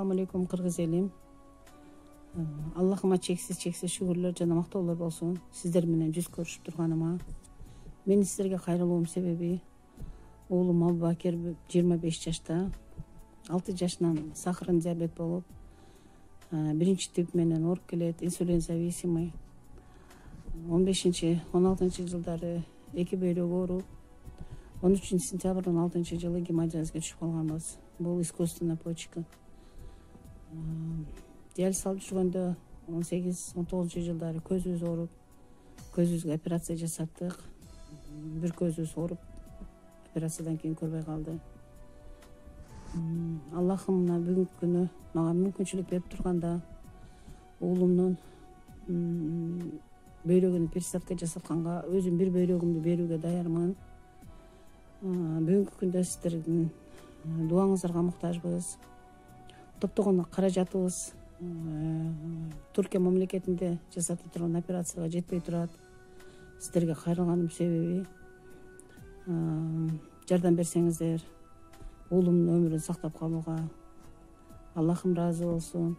Assalamu alaikum Kırgız elim. Allah'ıma çeksiz şükürler жана мактоолор болсун. Сиздер менен жүз көрүшүп турганыма. Мен сиздерге кайрылуум себеби уулум Абубакир 25 жашта, 6 жашынан сахарный диабет болуп, биринчи тип менен ооруп келет, инсулин зависимый. 15-16 жылдары эки бөйрөгү ооруп, 13 сентябрдын 6 жылы гемодиализге түшүп калганбыз. Бул искусственная почка. Диализ алып жүргөндө 18-19 жылдары көзүбүз ооруп, көзүбүзгө операция жасаттык. Бир көзүбүз ооруп, операциядан кийин көрбөй калды. Аллахым мына бүгүнкү күнү мага мүмкүнчүлүк берип турганда, уулумдун бөйрөгүнү пересадка жасатканга өзүм бир бөйрөгүмдү берүүгө даярмын. Бүгүнкү күндө сиздердин дуаңыздарга муктажбыз. Топтогон каражатыбыз Түркия мамлекетинде жасатып турган операцияга жетпей турат. Сиздерге кайрылганым себеби жардам берсеңиздер, уулумдун өмүрүн сактап калууга. Аллахым ыраазы болсун.